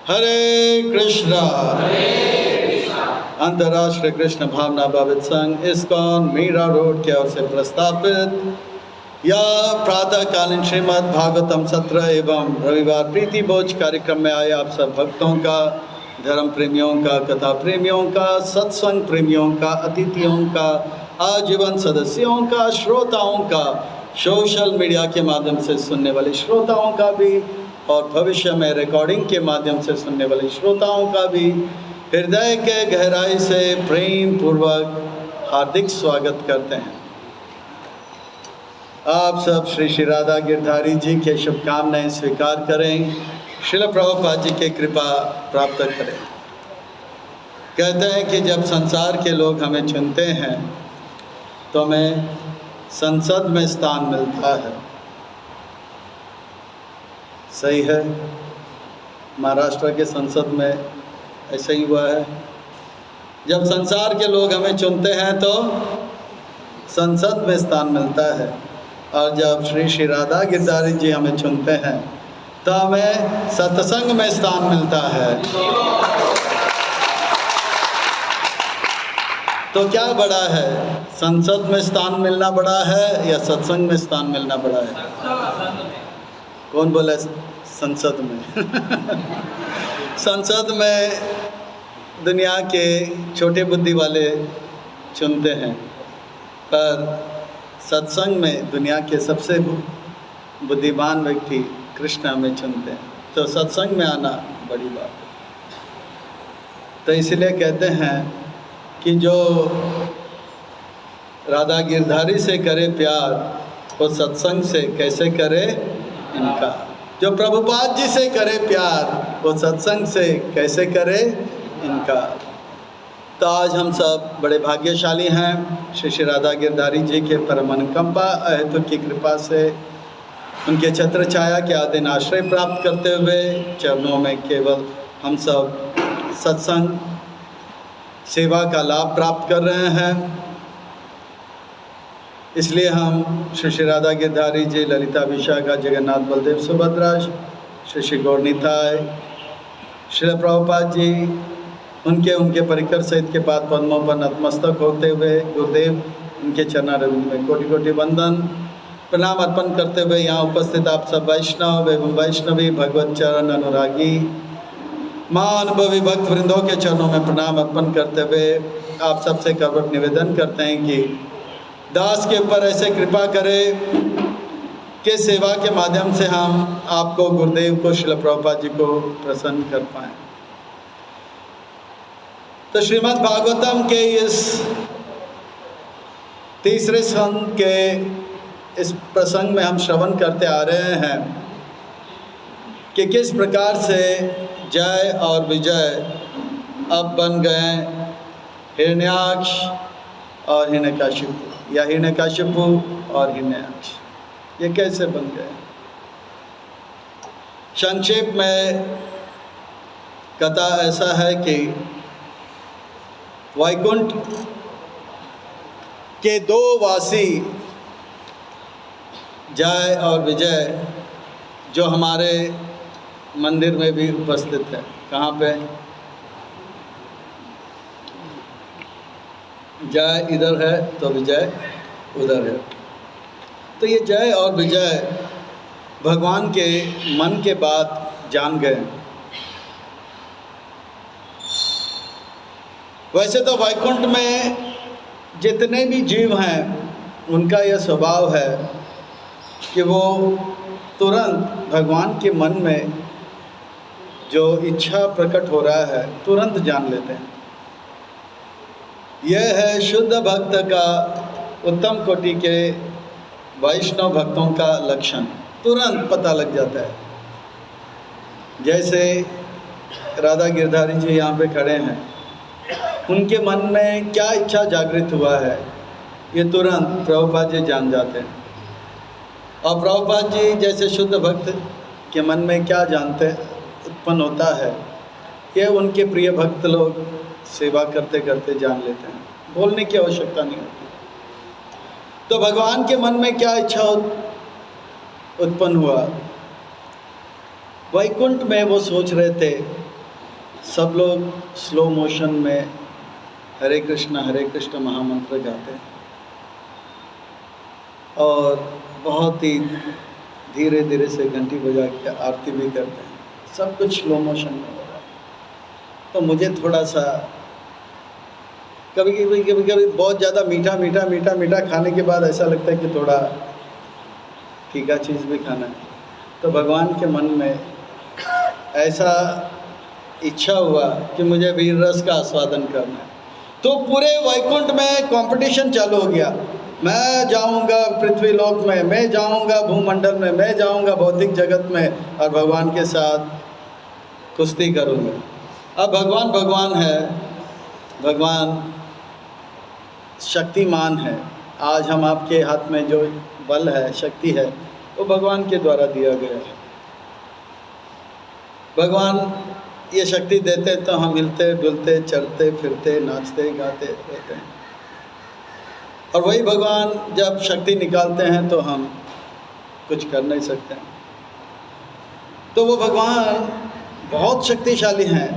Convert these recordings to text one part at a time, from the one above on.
हरे कृष्णा अंतर्राष्ट्रीय कृष्ण भावना भावित संघ ISKCON Meera road की ओर से प्रस्तावित यह प्रातःकालीन श्रीमद् भागवतम सत्र एवं रविवार प्रीति भोज कार्यक्रम में आए आप सब भक्तों का, धर्म प्रेमियों का, कथा प्रेमियों का, सत्संग प्रेमियों का, अतिथियों का, आजीवन सदस्यों का, श्रोताओं का, सोशल मीडिया के माध्यम से सुनने वाले श्रोताओं का भी और भविष्य में रिकॉर्डिंग के माध्यम से सुनने वाले श्रोताओं का भी हृदय के गहराई से प्रेम पूर्वक हार्दिक स्वागत करते हैं। आप सब श्री श्री राधा गिरधारी जी के शुभकामनाएं स्वीकार करें, श्रील प्रभुपाद जी की कृपा प्राप्त करें। कहते हैं कि जब संसार के लोग हमें चुनते हैं तो हमें संसद में स्थान मिलता है। सही है, महाराष्ट्र के संसद में ऐसा ही हुआ है। जब संसार के लोग हमें चुनते हैं तो संसद में स्थान मिलता है, और जब श्री श्री राधा गिरधारी जी हमें चुनते हैं तो हमें सत्संग में स्थान मिलता है। तो क्या बड़ा है, संसद में स्थान मिलना बड़ा है या सत्संग में स्थान मिलना बड़ा है? कौन बोला संसद में? संसद में दुनिया के छोटे बुद्धि वाले चुनते हैं, पर सत्संग में दुनिया के सबसे बुद्धिमान व्यक्ति कृष्ण हमें चुनते हैं। तो सत्संग में आना बड़ी बात है। तो इसलिए कहते हैं कि जो राधा गिरधारी से करे प्यार वो सत्संग से कैसे करे इनका। जो प्रभुपाद जी से करे प्यार वो सत्संग से कैसे करे इनका। तो आज हम सब बड़े भाग्यशाली हैं। श्री श्री राधा गिरधारी जी के परम अनुकंपा अहेतु की कृपा से उनके छत्र छाया के आदिन आश्रय प्राप्त करते हुए चरणों में केवल हम सब सत्संग सेवा का लाभ प्राप्त कर रहे हैं। इसलिए हम श्री श्री राधा गिरधारी जी, ललिता विशाखा, जगन्नाथ बलदेव सुभद्रा, श्री श्री गौरनिताय, श्री प्रभुपाद जी, उनके परिकर सहित के पाद पद्मों पर नतमस्तक होते हुए गुरुदेव उनके चरणारविंद में कोटि कोटि वंदन प्रणाम अर्पण करते हुए यहाँ उपस्थित आप सब वैष्णव एवं वैष्णवी, भगवत चरण अनुरागी, महानुभवी भक्त वृंदों के चरणों में प्रणाम अर्पण करते हुए आप सबसे करवट निवेदन करते हैं कि दास के ऊपर ऐसे कृपा करें कि सेवा के माध्यम से हम आपको, गुरुदेव को, श्रील प्रभुपाद जी को प्रसन्न कर पाएं। तो श्रीमद् भागवतम के इस तीसरे स्कंद के इस प्रसंग में हम श्रवण करते आ रहे हैं कि किस प्रकार से जय और विजय अब बन गए हिरण्याक्ष और हिरण्यकशिपु, या हिरण्यकशिपु और हिरण्याक्ष। ये कैसे बन गए? संक्षेप में कथा ऐसा है कि वैकुंठ के दो वासी जय और विजय, जो हमारे मंदिर में भी उपस्थित है। कहाँ पे? जय इधर है तो विजय उधर है। तो ये जय और विजय भगवान के मन के बात जान गए। वैसे तो वैकुंठ में जितने भी जीव हैं उनका यह स्वभाव है कि वो तुरंत भगवान के मन में जो इच्छा प्रकट हो रहा है तुरंत जान लेते हैं। यह है शुद्ध भक्त का, उत्तम कोटि के वैष्णव भक्तों का लक्षण, तुरंत पता लग जाता है। जैसे राधा गिरधारी जी यहाँ पे खड़े हैं, उनके मन में क्या इच्छा जागृत हुआ है ये तुरंत प्रभुपाद जी जान जाते हैं। और प्रभुपाद जी जैसे शुद्ध भक्त के मन में क्या जानते उत्पन्न होता है, ये उनके प्रिय भक्त लोग सेवा करते करते जान लेते हैं, बोलने की आवश्यकता नहीं होती। तो भगवान के मन में क्या इच्छा उत्पन्न हुआ, वैकुंठ में वो सोच रहे थे सब लोग स्लो मोशन में हरे कृष्ण महामंत्र गाते हैं और बहुत ही धीरे धीरे से घंटी बजा के आरती भी करते हैं। सब कुछ स्लो मोशन में हो रहा है। तो मुझे थोड़ा सा कभी कभी बहुत ज़्यादा मीठा खाने के बाद ऐसा लगता है कि थोड़ा फीका चीज़ भी खाना है। तो भगवान के मन में ऐसा इच्छा हुआ कि मुझे वीर रस का आस्वादन करना है। तो पूरे वैकुंठ में कंपटीशन चालू हो गया। मैं जाऊंगा पृथ्वी लोक में, मैं जाऊंगा भूमंडल में, मैं जाऊंगा भौतिक जगत में और भगवान के साथ कुश्ती करूंगा। अब भगवान है, भगवान शक्तिमान है। आज हम आपके हाथ में जो बल है, शक्ति है, वो भगवान के द्वारा दिया गया है। भगवान ये शक्ति देते तो हम हिलते डुलते चलते फिरते नाचते गाते रहते हैं, और वही भगवान जब शक्ति निकालते हैं तो हम कुछ कर नहीं सकते हैं। तो वो भगवान बहुत शक्तिशाली हैं।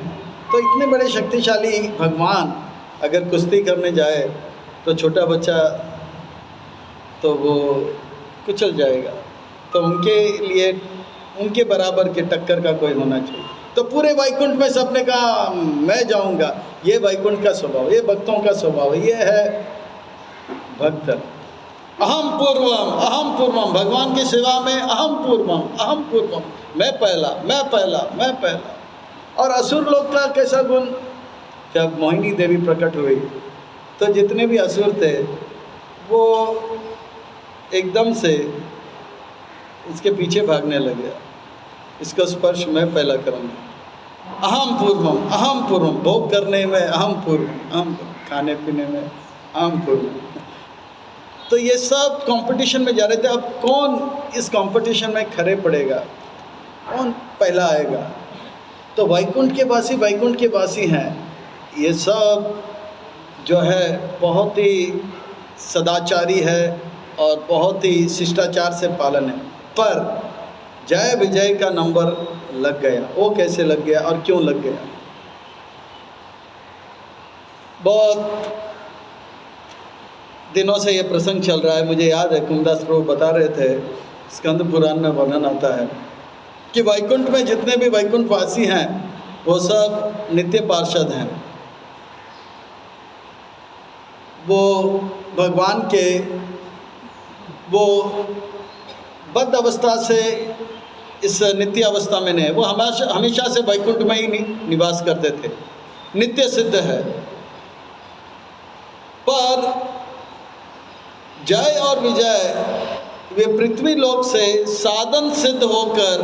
तो इतने बड़े शक्तिशाली भगवान अगर कुश्ती करने जाए तो छोटा बच्चा तो वो कुचल जाएगा। तो उनके लिए उनके बराबर के टक्कर का कोई होना चाहिए। तो पूरे वैकुंठ में सबने कहा मैं जाऊंगा। ये वैकुंठ का स्वभाव, ये भक्तों का स्वभाव, ये है भक्त। अहम पूर्वम, भगवान की सेवा में अहम पूर्वम, मैं पहला। और असुर लोग का कैसा गुण, जब मोहिनी देवी प्रकट हुई तो जितने भी असुर थे वो एकदम से इसके पीछे भागने लगे। इसका स्पर्श मैं पहला करूँगा। अहम पूर्वम, भोग करने में अहम पूर्वम, खाने पीने में अहम पूर्वम। तो ये सब कंपटीशन में जा रहे थे। अब कौन इस कंपटीशन में खरे पड़ेगा, कौन पहला आएगा। तो वैकुंठ के वासी हैं। ये सब जो है बहुत ही सदाचारी है और बहुत ही शिष्टाचार से पालन है। पर जय विजय का नंबर लग गया। वो कैसे लग गया और क्यों लग गया? बहुत दिनों से ये प्रसंग चल रहा है। मुझे याद है कुमदास प्रभु बता रहे थे, स्कंद पुराण में वर्णन आता है कि वैकुंठ में जितने भी वैकुंठ वासी हैं वो सब नित्य पार्षद हैं। वो भगवान के वो बद्ध अवस्था से इस नित्य अवस्था में नहीं, वो हमेशा से वैकुंठ में ही निवास करते थे, नित्य सिद्ध है। पर जय और विजय वे पृथ्वी लोक से साधन सिद्ध होकर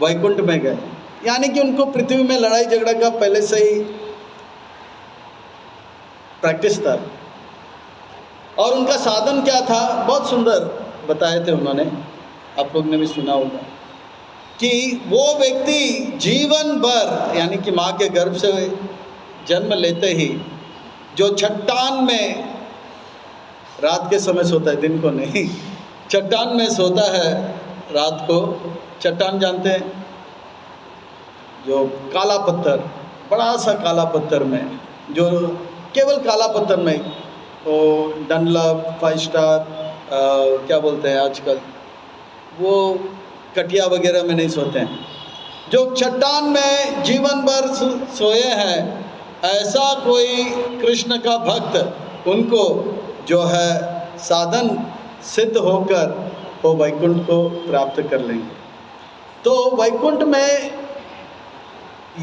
वैकुंठ में गए। यानी कि उनको पृथ्वी में लड़ाई झगड़ा का पहले से ही प्रैक्टिस था। और उनका साधन क्या था, बहुत सुंदर बताए थे उन्होंने, आप लोग ने भी सुना होगा कि वो व्यक्ति जीवन भर, यानी कि माँ के गर्भ से जन्म लेते ही जो चट्टान में रात के समय सोता है, दिन को नहीं, चट्टान में सोता है रात को। चट्टान जानते हैं, जो काला पत्थर, बड़ा सा काला पत्थर में, जो केवल काला पत्थर में, वो डनलप 5 स्टार क्या बोलते हैं आजकल, वो कटिया वगैरह में नहीं सोते हैं। जो चट्टान में जीवन भर सोए हैं, ऐसा कोई कृष्ण का भक्त उनको जो है साधन सिद्ध होकर वो वैकुंठ को प्राप्त कर लेंगे। तो वैकुंठ में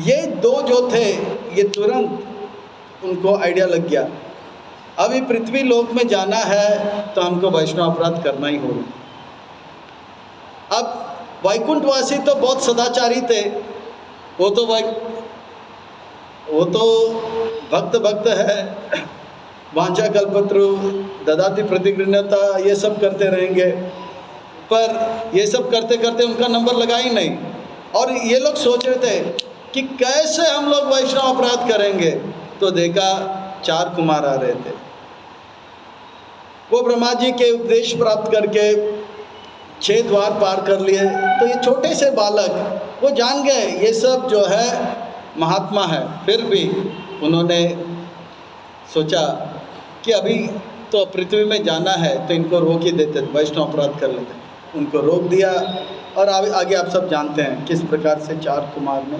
ये दो जो थे, ये तुरंत उनको आइडिया लग गया, अभी पृथ्वी लोक में जाना है तो हमको वैष्णव अपराध करना ही होगा। अब वैकुंठवासी तो बहुत सदाचारी थे, वो तो भक्त है, वांछा कल्पत्रु ददाति प्रतिगृह्णता, ये सब करते रहेंगे। पर ये सब करते करते उनका नंबर लगा ही नहीं। और ये लोग सोच रहे थे कि कैसे हम लोग वैष्णव अपराध करेंगे। तो देखा 4 कुमार आ रहे थे। वो ब्रह्मा जी के उपदेश प्राप्त करके 6 द्वार पार कर लिए। तो ये छोटे से बालक वो जान गए ये सब जो है महात्मा है, फिर भी उन्होंने सोचा कि अभी तो पृथ्वी में जाना है तो इनको रोक ही देते, वैष्णव अपराध कर लेते। उनको रोक दिया और आगे आप सब जानते हैं किस प्रकार से 4 कुमार ने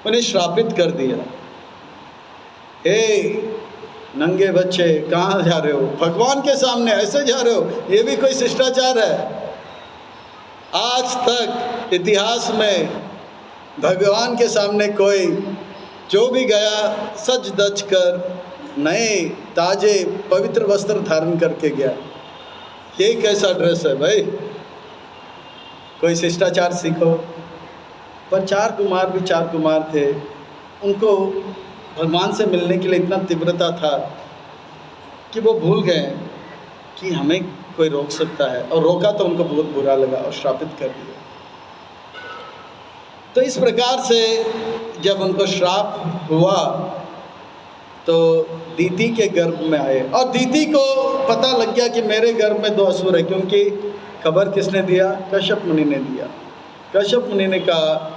उन्हें श्रापित कर दिया। हे नंगे बच्चे, कहाँ जा रहे हो? भगवान के सामने ऐसे जा रहे हो? ये भी कोई शिष्टाचार है? आज तक इतिहास में भगवान के सामने कोई जो भी गया सज धज कर नए ताजे पवित्र वस्त्र धारण करके गया। ये कैसा ड्रेस है भाई? कोई शिष्टाचार सीखो। पर 4 कुमार भी 4 कुमार थे, उनको भगवान से मिलने के लिए इतना तीव्रता था कि वो भूल गए कि हमें कोई रोक सकता है, और रोका तो उनको बहुत बुरा लगा और श्रापित कर दिया। तो इस प्रकार से जब उनको श्राप हुआ तो दीति के गर्भ में आए, और दीति को पता लग गया कि मेरे गर्भ में 2 असुर है, क्योंकि खबर किसने दिया? कश्यप मुनि ने दिया। कश्यप मुनि ने कहा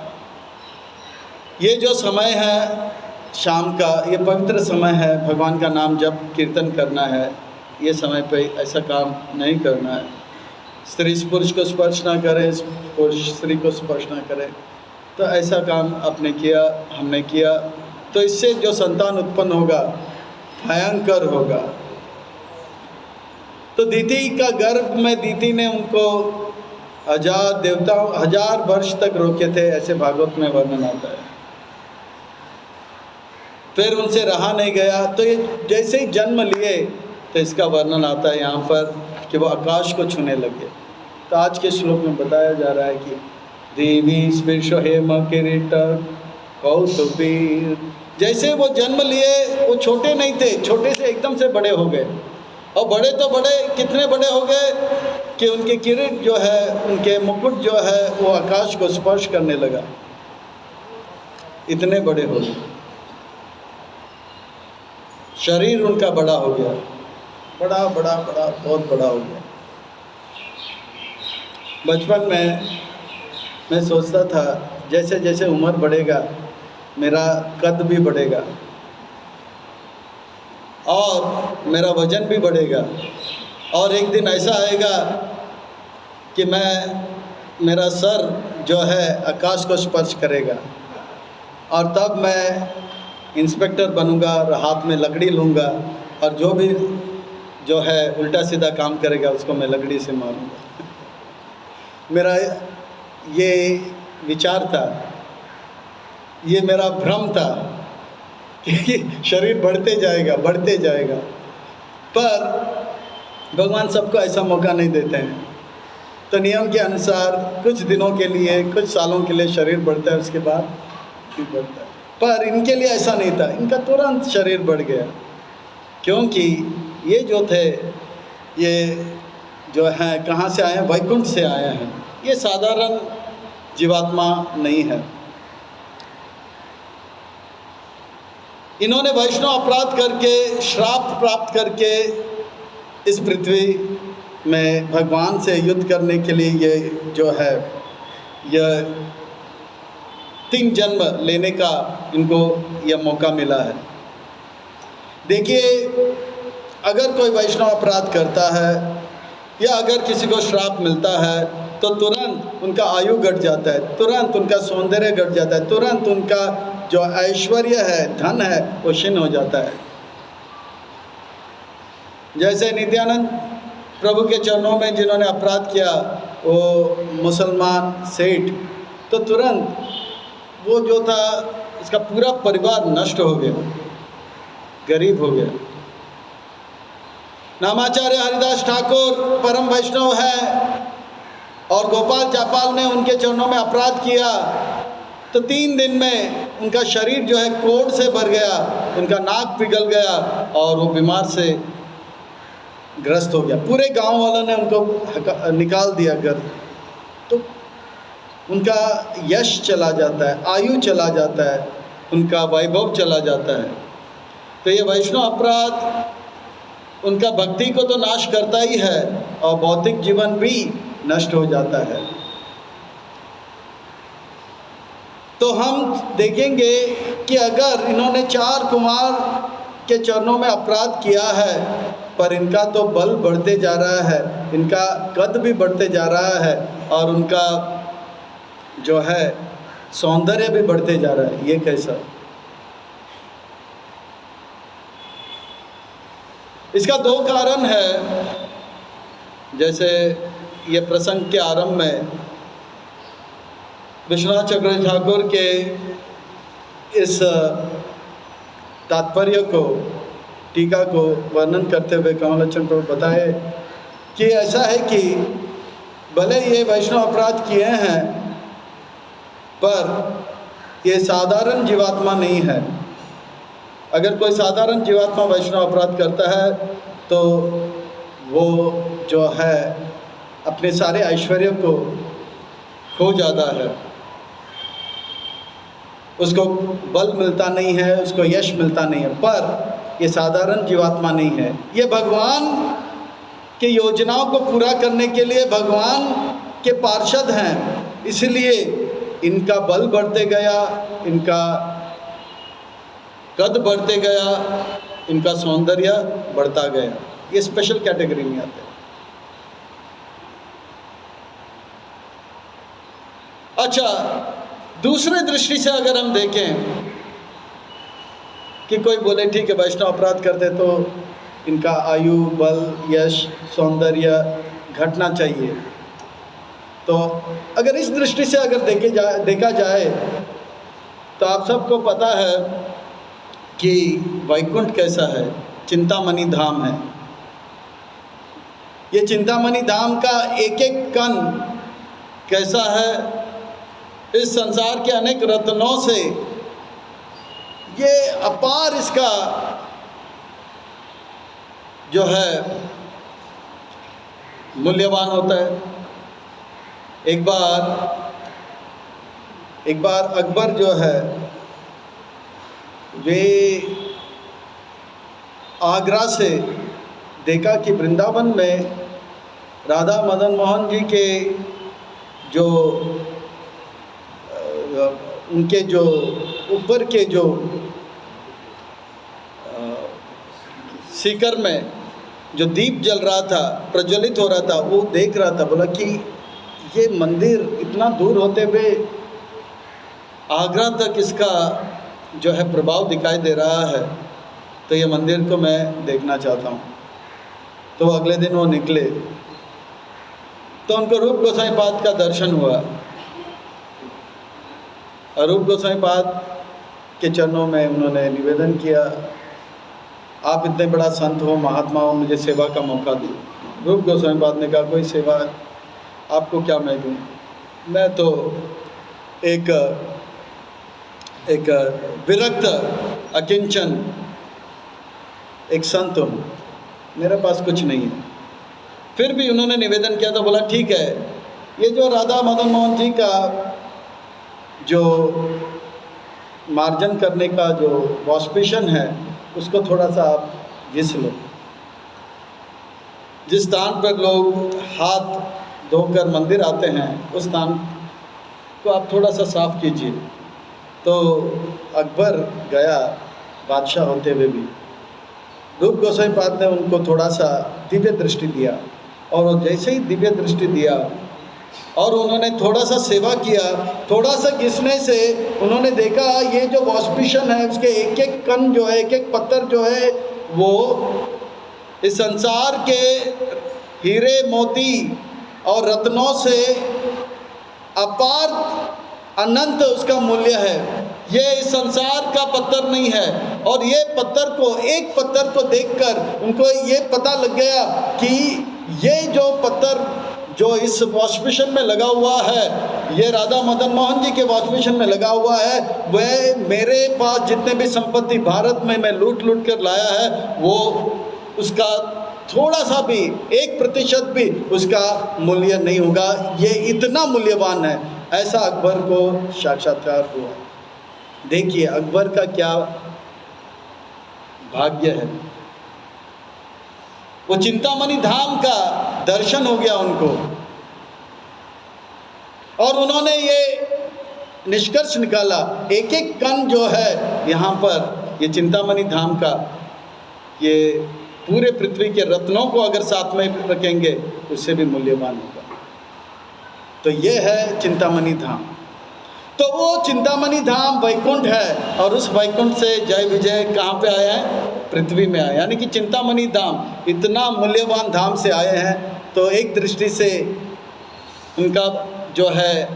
ये जो समय है शाम का, ये पवित्र समय है, भगवान का नाम जप कीर्तन करना है, ये समय पे ऐसा काम नहीं करना है। स्त्री पुरुष को स्पर्श ना करे, पुरुष स्त्री को स्पर्श ना करे। तो ऐसा काम आपने किया, हमने किया, तो इससे जो संतान उत्पन्न होगा भयंकर होगा। तो दीति का गर्भ में दीति ने उनको 1000 देवताओं 1000 वर्ष तक रोके थे, ऐसे भागवत में वर्णन आता है। फिर उनसे रहा नहीं गया, तो ये जैसे ही जन्म लिए तो इसका वर्णन आता है यहाँ पर कि वो आकाश को छूने लगे। तो आज के श्लोक में बताया जा रहा है कि देवी स्पर्श हेम किरीट कौतुबीर, जैसे वो जन्म लिए वो छोटे नहीं थे, छोटे से एकदम से बड़े हो गए, और बड़े तो बड़े, कितने बड़े हो गए कि उनके किरीट जो है, उनके मुकुट जो है वो आकाश को स्पर्श करने लगा, इतने बड़े हो गए। शरीर उनका बड़ा हो गया, बड़ा बड़ा बड़ा बहुत बड़ा हो गया। बचपन में मैं सोचता था जैसे जैसे उम्र बढ़ेगा मेरा कद भी बढ़ेगा और मेरा वजन भी बढ़ेगा, और एक दिन ऐसा आएगा कि मेरा सर जो है आकाश को स्पर्श करेगा, और तब मैं इंस्पेक्टर बनूंगा और हाथ में लकड़ी लूँगा, और जो है उल्टा सीधा काम करेगा उसको मैं लकड़ी से मारूंगा। मेरा ये विचार था, ये मेरा भ्रम था कि शरीर बढ़ते जाएगा बढ़ते जाएगा, पर भगवान सबको ऐसा मौका नहीं देते हैं। तो नियम के अनुसार कुछ दिनों के लिए, कुछ सालों के लिए शरीर बढ़ता है, उसके बाद भी बढ़ता है। पर इनके लिए ऐसा नहीं था, इनका तुरंत शरीर बढ़ गया, क्योंकि ये जो थे ये जो हैं कहाँ से आए हैं? वैकुंठ से आए हैं। ये साधारण जीवात्मा नहीं है। इन्होंने वैष्णव अपराध करके, श्राप प्राप्त करके इस पृथ्वी में भगवान से युद्ध करने के लिए ये जो है यह 3 जन्म लेने का इनको यह मौका मिला है। देखिए, अगर कोई वैष्णव अपराध करता है या अगर किसी को श्राप मिलता है तो तुरंत उनका आयु घट जाता है, तुरंत उनका सौंदर्य घट जाता है, तुरंत उनका जो ऐश्वर्य है, धन है, वो क्षीण हो जाता है। जैसे नित्यानंद प्रभु के चरणों में जिन्होंने अपराध किया, वो मुसलमान सेठ, तो तुरंत वो जो था उसका पूरा परिवार नष्ट हो गया, गरीब हो गया। नामाचार्य हरिदास ठाकुर परम वैष्णव है और गोपाल चापाल ने उनके चरणों में अपराध किया, तो 3 दिन में उनका शरीर जो है कोढ़ से भर गया, उनका नाक पिघल गया और वो बीमार से ग्रस्त हो गया। पूरे गांव वालों ने उनको निकाल दिया घर। तो उनका यश चला जाता है, आयु चला जाता है, उनका वैभव चला जाता है। तो ये वैष्णव अपराध उनका भक्ति को तो नाश करता ही है और भौतिक जीवन भी नष्ट हो जाता है। तो हम देखेंगे कि अगर इन्होंने 4 कुमार के चरणों में अपराध किया है, पर इनका तो बल बढ़ते जा रहा है, इनका कद भी बढ़ते जा रहा है और उनका जो है सौंदर्य भी बढ़ते जा रहा है, ये कैसा? इसका 2 कारण है। जैसे ये प्रसंग के आरंभ में विश्वनाथ चक्रवर्ती ठाकुर के इस तात्पर्य को, टीका को वर्णन करते हुए कमलोचन को बताए कि ऐसा है कि भले ये वैष्णव अपराध किए हैं, पर ये साधारण जीवात्मा नहीं है। अगर कोई साधारण जीवात्मा वैष्णव अपराध करता है तो वो जो है अपने सारे ऐश्वर्य को खो जाता है, उसको बल मिलता नहीं है, उसको यश मिलता नहीं है। पर ये साधारण जीवात्मा नहीं है, ये भगवान के योजनाओं को पूरा करने के लिए भगवान के पार्षद हैं, इसलिए इनका बल बढ़ते गया, इनका कद बढ़ते गया, इनका सौंदर्य बढ़ता गया। ये स्पेशल कैटेगरी में आते हैं। अच्छा, दूसरे दृष्टि से अगर हम देखें कि कोई बोले ठीक है वैष्णव अपराध करते तो इनका आयु, बल, यश, सौंदर्य घटना चाहिए, तो अगर इस दृष्टि से अगर देखा जाए तो आप सबको पता है कि वैकुंठ कैसा है, चिंतामणि धाम है। ये चिंतामणि धाम का एक एक कण कैसा है, इस संसार के अनेक रत्नों से ये अपार इसका जो है मूल्यवान होता है। एक बार अकबर जो है वे आगरा से देखा कि वृंदावन में राधा मदन मोहन जी के जो उनके जो ऊपर के जो सीकर में जो दीप जल रहा था, प्रज्वलित हो रहा था, वो देख रहा था। बोला कि ये मंदिर इतना दूर होते हुए आगरा तक इसका जो है प्रभाव दिखाई दे रहा है, तो ये मंदिर को मैं देखना चाहता हूँ। तो अगले दिन वो निकले तो उनको रूप गोसाई पाद का दर्शन हुआ और रूप गोसाई पाद के चरणों में उन्होंने निवेदन किया, आप इतने बड़ा संत हो, महात्मा हो, मुझे सेवा का मौका दो। रूप गोसाई पाद ने कहा कोई सेवा आपको क्या मैं दूँ, मैं तो एक विरक्त अकिंचन एक संत हूँ, मेरे पास कुछ नहीं है। फिर भी उन्होंने निवेदन किया तो बोला ठीक है, ये जो राधा मदन मोहन जी का जो मार्जन करने का जो वॉशपेशन है उसको थोड़ा सा आप घिस लो। जिस स्थान पर लोग हाथ धोकर मंदिर आते हैं उस स्थान को आप थोड़ा सा साफ कीजिए। तो अकबर गया बादशाह होते हुए भी, रूप गोसाई पाद ने उनको थोड़ा सा दिव्य दृष्टि दिया और जैसे ही दिव्य दृष्टि दिया और उन्होंने थोड़ा सा सेवा किया, थोड़ा सा घिसने से उन्होंने देखा ये जो वॉशपेशन है उसके एक एक कण जो है, एक एक पत्थर जो है वो इस संसार के हीरे मोती और रत्नों से अपार अनंत उसका मूल्य है। ये इस संसार का पत्थर नहीं है। और ये पत्थर को, एक पत्थर को देखकर उनको ये पता लग गया कि ये जो पत्थर जो इस वॉशपेशन में लगा हुआ है, ये राधा मदन मोहन जी के वॉशपेशन में लगा हुआ है, वह मेरे पास जितने भी संपत्ति भारत में मैं लूट कर लाया है वो उसका थोड़ा सा भी 1% भी उसका मूल्य नहीं होगा। ये इतना मूल्यवान है। ऐसा अकबर को साक्षात्कार हुआ। देखिए अकबर का क्या भाग्य है, वो चिंतामणि धाम का दर्शन हो गया उनको और उन्होंने ये निष्कर्ष निकाला, एक एक कण जो है यहाँ पर ये चिंतामणि धाम का, ये पूरे पृथ्वी के रत्नों को अगर साथ में रखेंगे उससे भी मूल्यवान होगा। तो ये है चिंतामणि धाम। तो वो चिंतामणि धाम वैकुंठ है, और उस वैकुंठ से जय विजय कहाँ पे आया है? पृथ्वी में आया। यानी कि चिंतामणि धाम इतना मूल्यवान धाम से आए हैं। तो एक दृष्टि से उनका जो है,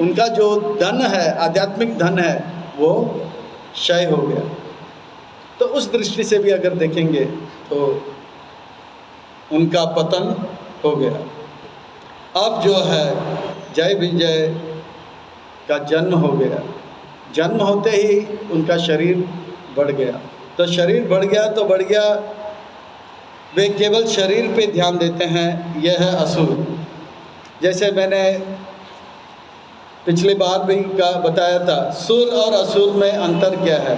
उनका जो धन है, आध्यात्मिक धन है, वो क्षय हो गया। तो उस दृष्टि से भी अगर देखेंगे तो उनका पतन हो गया। अब जो है जय विजय का जन्म हो गया। जन्म होते ही उनका शरीर बढ़ गया। तो शरीर बढ़ गया तो बढ़ गया, वे केवल शरीर पे ध्यान देते हैं। यह है असुर। जैसे मैंने पिछली बार भी बताया था, सुर और असुर में अंतर क्या है?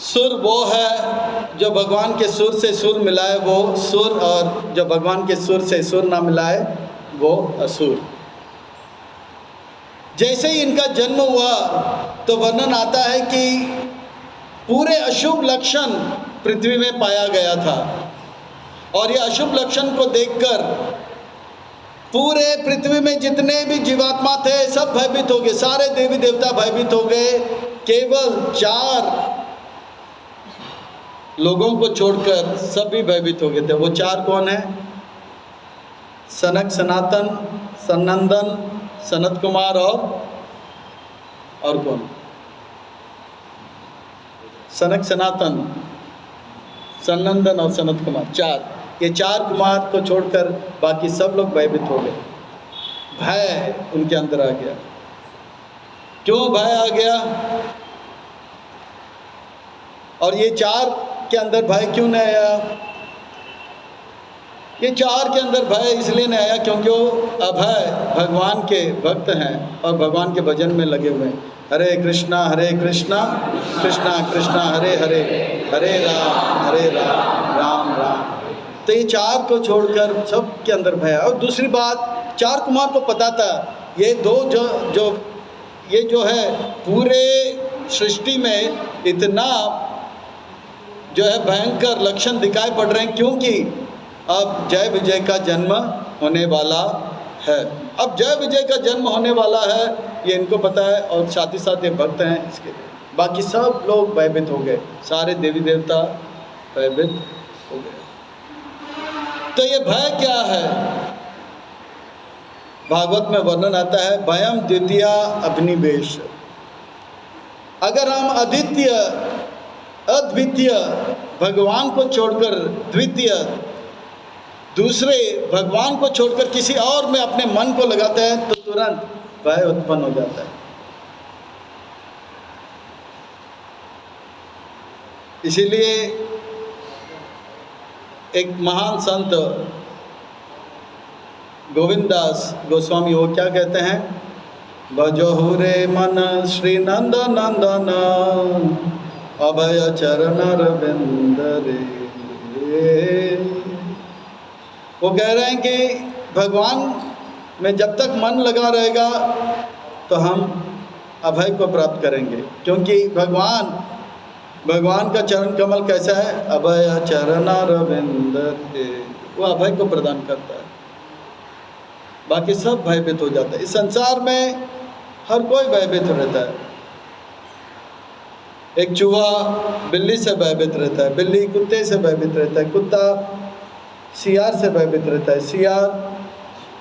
सुर वो है जो भगवान के सुर से सुर मिलाए वो सुर, और जो भगवान के सुर से सुर ना मिलाए वो असुर। जैसे ही इनका जन्म हुआ तो वर्णन आता है कि पूरे अशुभ लक्षण पृथ्वी में पाया गया था, और ये अशुभ लक्षण को देखकर पूरे पृथ्वी में जितने भी जीवात्मा थे सब भयभीत हो गए, सारे देवी देवता भयभीत हो गए। केवल 4 लोगों को छोड़कर सभी भयभीत हो गए थे। वो 4 कौन है? सनक, सनातन, सनंदन, सनत कुमार और कौन? सनक, सनातन, सनंदन और सनत कुमार, 4। ये 4 कुमार को छोड़कर बाकी सब लोग भयभीत हो गए। भय उनके अंदर आ गया। क्यों भय आ गया? और ये 4 के अंदर भय क्यों नहीं आया? ये 4 के अंदर भय इसलिए नहीं आया क्योंकि वो अभय भगवान के भक्त हैं और भगवान के भजन में लगे हुए हैं। हरे कृष्णा कृष्णा कृष्णा हरे हरे, हरे राम राम राम। तो ये 4 को छोड़कर सब के अंदर भय। और दूसरी बात, 4 कुमार को पता था ये 2 ये जो है पूरे सृष्टि में इतना जो है भयंकर लक्षण दिखाई पड़ रहे हैं, क्योंकि अब जय विजय का जन्म होने वाला है। अब जय विजय का जन्म होने वाला है ये इनको पता है, और साथ ही साथ ये भक्त हैं इसके। बाकी सब लोग भयभीत हो गए, सारे देवी देवता भयभीत हो गए। तो ये भय क्या है? भागवत में वर्णन आता है, भयम द्वितीया अभिनिवेश। अगर हम अद्वितीय भगवान को छोड़कर द्वितीय दूसरे भगवान को छोड़कर किसी और में अपने मन को लगाते हैं तो तुरंत भय उत्पन्न हो जाता है। इसीलिए एक महान संत गोविंदास गोस्वामी वो क्या कहते हैं? भजहु रे मन श्री नंद नंदन, अभय चरण रविंद रे। वो कह रहे हैं कि भगवान में जब तक मन लगा रहेगा तो हम अभय को प्राप्त करेंगे, क्योंकि भगवान का चरण कमल कैसा है? अभय चरण रविंद रे। वो अभय को प्रदान करता है, बाकी सब भयभीत हो जाता है। इस संसार में हर कोई भयभीत रहता है। एक चूहा बिल्ली से भयभीत रहता है, बिल्ली कुत्ते से भयभीत रहता है, कुत्ता सियार से भयभीत रहता है, सियार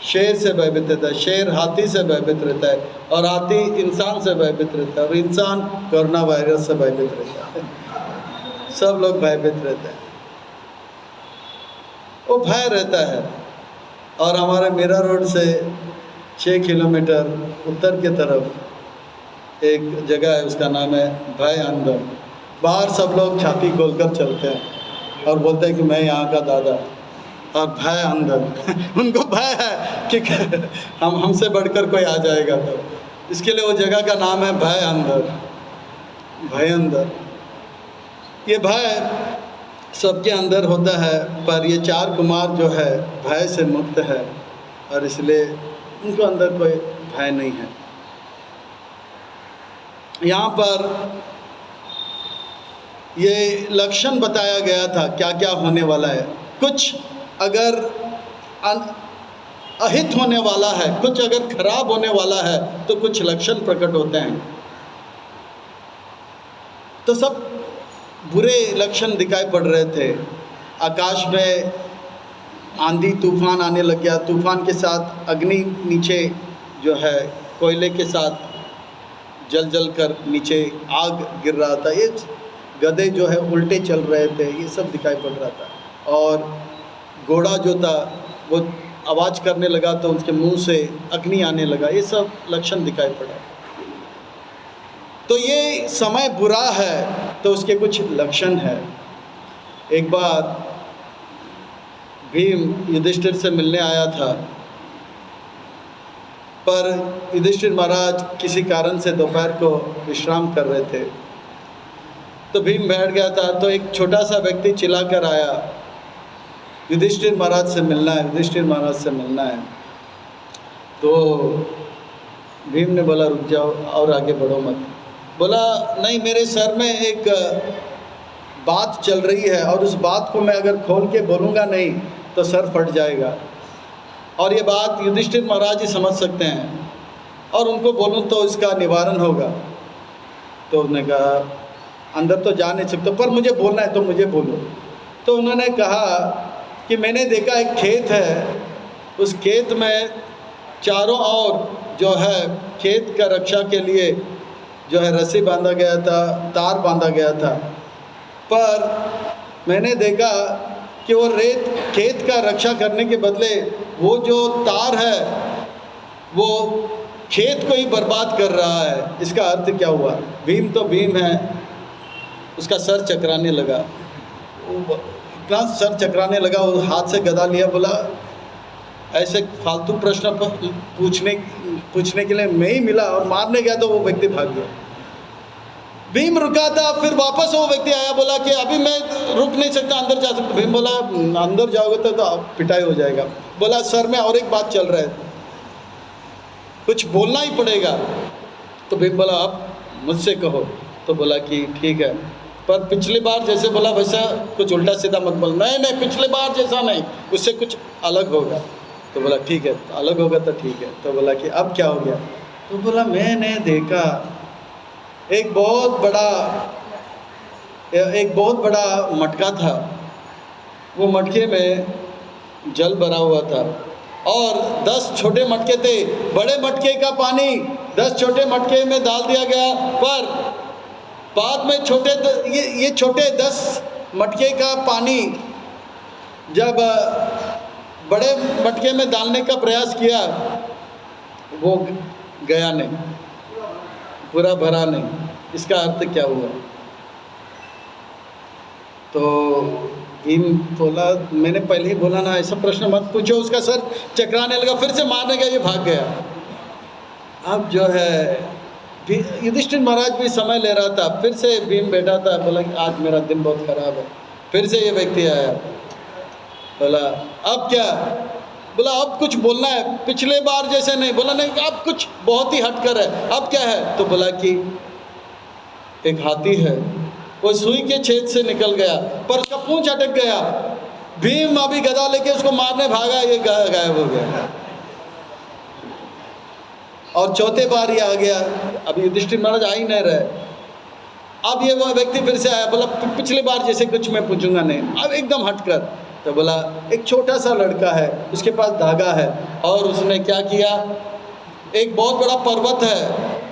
शेर से भयभीत रहता है, शेर हाथी से भयभीत रहता है, और हाथी इंसान से भयभीत रहता है, और इंसान कोरोना वायरस से भयभीत रहता है। सब लोग भयभीत रहते हैं। वो भय रहता है। और हमारे मीरा रोड से 6 किलोमीटर उत्तर की तरफ एक जगह है, उसका नाम है भय अंदर। बाहर सब लोग छाती खोलकर चलते हैं और बोलते हैं कि मैं यहाँ का दादा, और भय अंदर उनको भय है कि हमसे बढ़कर कोई आ जाएगा, तो इसके लिए वो जगह का नाम है भय अंदर। भय अंदर, ये भय सबके अंदर होता है, पर ये 4 कुमार जो है भय से मुक्त है, और इसलिए उनको अंदर कोई भय नहीं है। यहाँ पर ये लक्षण बताया गया था क्या क्या होने वाला है। कुछ अगर अहित होने वाला है, कुछ अगर खराब होने वाला है, तो कुछ लक्षण प्रकट होते हैं। तो सब बुरे लक्षण दिखाई पड़ रहे थे। आकाश में आंधी तूफान आने लग गया, तूफान के साथ अग्नि नीचे जो है कोयले के साथ जल जल कर नीचे आग गिर रहा था। ये गधे जो है उल्टे चल रहे थे, ये सब दिखाई पड़ रहा था। और घोड़ा जो था वो आवाज़ करने लगा तो उसके मुंह से अग्नि आने लगा। ये सब लक्षण दिखाई पड़ा। तो ये समय बुरा है तो उसके कुछ लक्षण है। एक बार भीम युधिष्ठिर से मिलने आया था, पर युधिष्ठिर महाराज किसी कारण से दोपहर को विश्राम कर रहे थे। तो भीम बैठ गया था, तो एक छोटा सा व्यक्ति चिल्लाकर आया, युधिष्ठिर महाराज से मिलना है, युधिष्ठिर महाराज से मिलना है। तो भीम ने बोला रुक जाओ और आगे बढ़ो मत। बोला नहीं, मेरे सर में एक बात चल रही है और उस बात को मैं अगर खोल के बोलूँगा नहीं तो सर फट जाएगा, और ये बात युधिष्ठिर महाराज ही समझ सकते हैं, और उनको बोलूँ तो इसका निवारण होगा। तो उन्होंने कहा अंदर तो जा नहीं सकते, पर मुझे बोलना है तो मुझे बोलो। तो उन्होंने कहा कि मैंने देखा एक खेत है, उस खेत में चारों ओर जो है खेत का रक्षा के लिए जो है रस्सी बांधा गया था, तार बांधा गया था, पर मैंने देखा कि वो खेत का रक्षा करने के बदले वो जो तार है वो खेत को ही बर्बाद कर रहा है। इसका अर्थ क्या हुआ? भीम तो भीम है, उसका सर चकराने लगा, इतना सर चकराने लगा, वो हाथ से गदा लिया, बोला ऐसे फालतू प्रश्न पूछने के लिए मैं ही मिला, और मारने गया तो वो व्यक्ति भाग गया। भीम रुका था, फिर वापस वो व्यक्ति आया, बोला कि अभी मैं रुक नहीं सकता, अंदर जा सकता। भीम बोला अंदर जाओगे तो पिटाई हो जाएगा। बोला सर में और एक बात चल रहा है, कुछ बोलना ही पड़ेगा। तो भीम बोला अब मुझसे कहो। तो बोला कि ठीक है, पर पिछली बार जैसे बोला वैसा कुछ उल्टा सीधा मत बोल। नहीं पिछली बार जैसा नहीं, उससे कुछ अलग होगा। तो बोला ठीक है, अलग होगा तो ठीक है। तो बोला कि अब क्या हो गया? तो बोला मैंने देखा एक बहुत बड़ा मटका था, वो मटके में जल भरा हुआ था और 10 छोटे मटके थे। बड़े मटके का पानी 10 छोटे मटके में डाल दिया गया, पर बाद में ये छोटे 10 मटके का पानी जब बड़े मटके में डालने का प्रयास किया, वो गया नहीं, पूरा भरा नहीं। इसका अर्थ क्या हुआ? तो भीम बोला मैंने पहले ही बोला ना, ऐसा प्रश्न मत पूछो। उसका सर चकराने लगा, फिर से मारने गया, ये भाग गया। अब जो है युधिष्ठिर महाराज भी समय ले रहा था, फिर से भीम बैठा था, बोला कि आज मेरा दिन बहुत खराब है। फिर से ये व्यक्ति आया, बोला अब क्या? बोला अब कुछ बोलना है, पिछले बार जैसे नहीं। बोला नहीं, अब कुछ बहुत ही हटकर है, अब क्या है? तो बोला कि एक हाथी है, वो सुई के छेद से निकल गया, पर उसका पूंछ अटक गया। भीम अभी गदा लेके उसको मारने भागा, ये गायब हो गया। और चौथे बार ये आ गया, अभी युधिष्ठिर महाराज आ ही नहीं रहे। अब ये वो व्यक्ति फिर से आया, बोला पिछले बार जैसे कुछ मैं पूछूंगा नहीं, अब एकदम हटकर। तो बोला एक छोटा सा लड़का है, उसके पास धागा है, और उसने क्या किया, एक बहुत बड़ा पर्वत है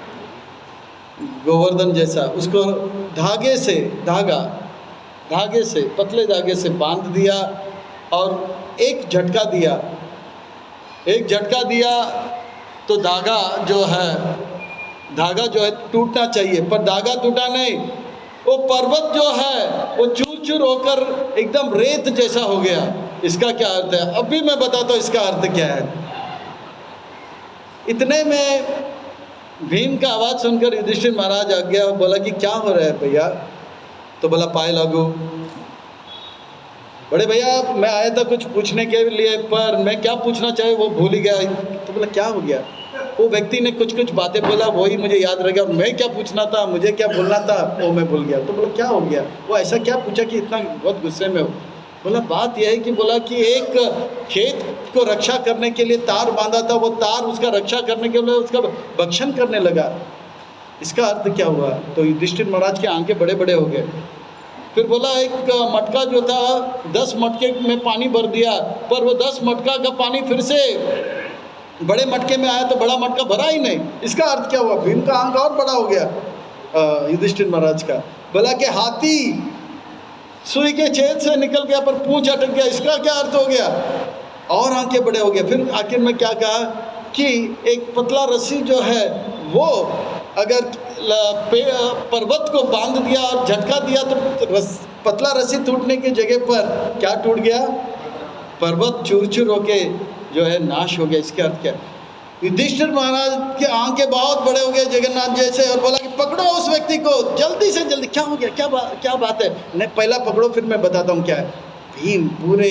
गोवर्धन जैसा, उसको धागे से पतले धागे से बांध दिया और एक झटका दिया तो धागा जो है टूटना चाहिए, पर धागा टूटा नहीं। वो पर्वत जो है वो चूर चूर होकर एकदम रेत जैसा हो गया। इसका क्या अर्थ है? अब भी मैं बताता हूँ इसका अर्थ क्या है। इतने में भीम का आवाज़ सुनकर युधिष्ठिर महाराज आ गया और बोला कि क्या हो रहा है भैया? तो बोला पाए लागू, बड़े भैया मैं आया था कुछ पूछने के लिए, पर मैं क्या पूछना चाहे वो भूल ही गया। तो बोला क्या हो गया? वो व्यक्ति ने कुछ कुछ बातें बोला, वही मुझे याद रह गया, और मैं क्या पूछना था, मुझे क्या बोलना था, वो मैं भूल गया। तो बोला क्या हो गया, वो ऐसा क्या पूछा कि इतना बहुत गुस्से में हो? बोला बात यह है कि बोला कि एक खेत को रक्षा करने के लिए तार बांधा था, वो तार उसका रक्षा करने के लिए उसका भक्षण करने लगा। इसका अर्थ क्या हुआ? तो युधिष्ठिर महाराज के आंखें बड़े बड़े हो गए। फिर बोला एक मटका जो था 10 मटके में पानी भर दिया, पर वो 10 मटका का पानी फिर से बड़े मटके में आया तो बड़ा मटका भरा ही नहीं। इसका अर्थ क्या हुआ? भीम का आंख और बड़ा हो गया युधिष्ठिर महाराज का। बोला कि हाथी सुई के छेद से निकल गया पर पूंछ अटक गया, इसका क्या अर्थ हो गया? और आंखें बड़े हो गए। फिर आखिर में क्या कहा कि एक पतला रस्सी जो है वो अगर पर्वत को बांध दिया और झटका दिया तो पतला रस्सी टूटने की जगह पर क्या टूट गया? पर्वत चूर चूर होके जो है नाश हो गया। इसके अर्थ क्या? युधिष्ठिर महाराज के आंखें बहुत बड़े हो गए जगन्नाथ जैसे, और बोला कि पकड़ो उस व्यक्ति को जल्दी से जल्दी। क्या हो गया? क्या बात है? नहीं पहला पकड़ो फिर मैं बताता हूँ क्या है। भीम पूरे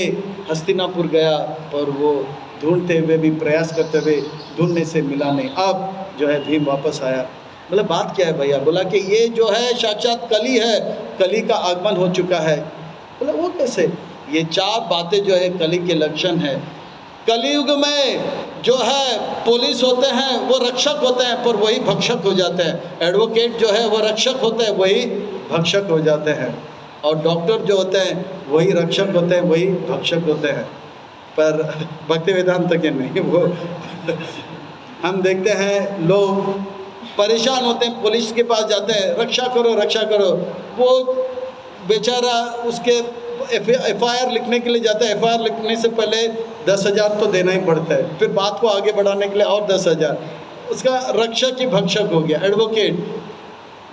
हस्तिनापुर गया और वो ढूंढते हुए भी, प्रयास करते हुए ढूंढने से मिला नहीं। अब जो है भीम वापस आया। बोला बात क्या है भैया? बोला कि ये जो है साक्षात कली है, कली का आगमन हो चुका है। बोला वो कैसे? ये 4 बातें जो है कली के लक्षण है। कलयुग में जो है पुलिस होते हैं वो रक्षक होते हैं पर वही भक्षक हो जाते हैं। एडवोकेट जो है वो रक्षक होते हैं, वही भक्षक हो जाते हैं। और डॉक्टर जो होते हैं वही रक्षक होते हैं, वही भक्षक होते हैं। पर भक्ति वेदांत के नहीं। वो हम देखते हैं लोग परेशान होते हैं, पुलिस के पास जाते हैं, रक्षा करो रक्षा करो। वो बेचारा उसके FIR लिखने के लिए जाता है, FIR लिखने से पहले 10,000 तो देना ही पड़ता है, फिर बात को आगे बढ़ाने के लिए और 10,000। उसका रक्षक ही भक्षक हो गया। एडवोकेट